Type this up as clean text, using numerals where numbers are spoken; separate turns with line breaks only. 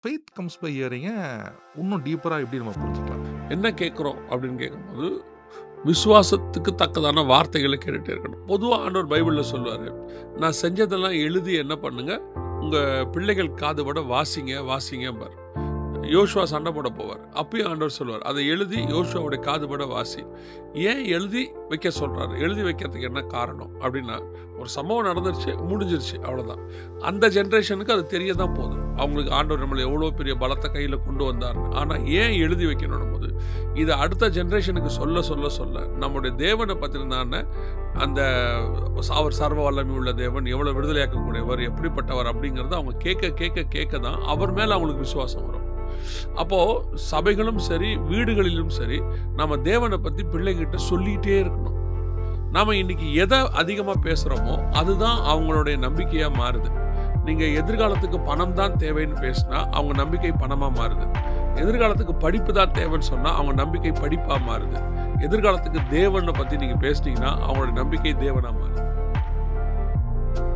Faith comes by ஹியரிங்க இன்னும் டீப்பரா எப்படி நம்ம புரிஞ்சுக்கலாம்?
என்ன கேட்குறோம் அப்படின்னு கேட்கும்போது, விசுவாசத்துக்கு தக்கதான வார்த்தைகளை கேட்டுட்டே இருக்கணும். பொதுவா ஆண்டவர் பைபிள்ல சொல்லுவாரு, நான் செஞ்சதெல்லாம் எழுதி என்ன பண்ணுங்க, உங்க பிள்ளைகள் காதுபட வாசிங்க வாசிங்கம்பார். யோசுவா சண்டை போட போவார். அப்பயும் ஆண்டவர் சொல்லுவார், அதை எழுதி யோசுவாவுடைய காதுபட வாசி. ஏன் எழுதி வைக்க சொல்றாரு? எழுதி வைக்கிறதுக்கு என்ன காரணம் அப்படின்னா, ஒரு சம்பவம் நடந்துருச்சு, முடிஞ்சிருச்சு, அவ்வளோதான். அந்த ஜென்ரேஷனுக்கு அது தெரிய தான் போதும், அவங்களுக்கு ஆண்டவர் நம்மளை எவ்வளோ பெரிய பலத்தை கையில் கொண்டு வந்தார்னு. ஆனால் ஏன் எழுதி வைக்கணும் போது, இதை அடுத்த ஜென்ரேஷனுக்கு சொல்ல சொல்ல சொல்ல நம்முடைய தேவனை பற்றினான அந்த அவர் சர்வ வல்லமை உள்ள தேவன், எவ்வளோ விடுதலையாக்கக்கூடியவர், எப்படிப்பட்டவர் அப்படிங்கிறத அவங்க கேட்க கேட்க கேட்க தான் அவர் மேலே அவங்களுக்கு விசுவாசம் வரும். அப்போ சபைகளும் சரி, வீடுகளிலும் சரி, நம்ம தேவனை பத்தி பிள்ளைகிட்ட சொல்லிட்டே இருக்கணும். நாம இன்னைக்கு எதை அதிகமா பேசுறோமோ அதுதான் அவங்களுடைய நம்பிக்கையா மாறுது. நீங்க எதிர்காலத்துக்கு பணம் தான் தேவைன்னு பேசினா அவங்க நம்பிக்கை பணமா மாறுது. எதிர்காலத்துக்கு படிப்பு தான் தேவைன்னு சொன்னா அவங்க நம்பிக்கை படிப்பா மாறுது. எதிர்காலத்துக்கு தேவனை பத்தி நீங்க பேசினீங்கன்னா அவங்களோட நம்பிக்கை தேவனா மாறுது.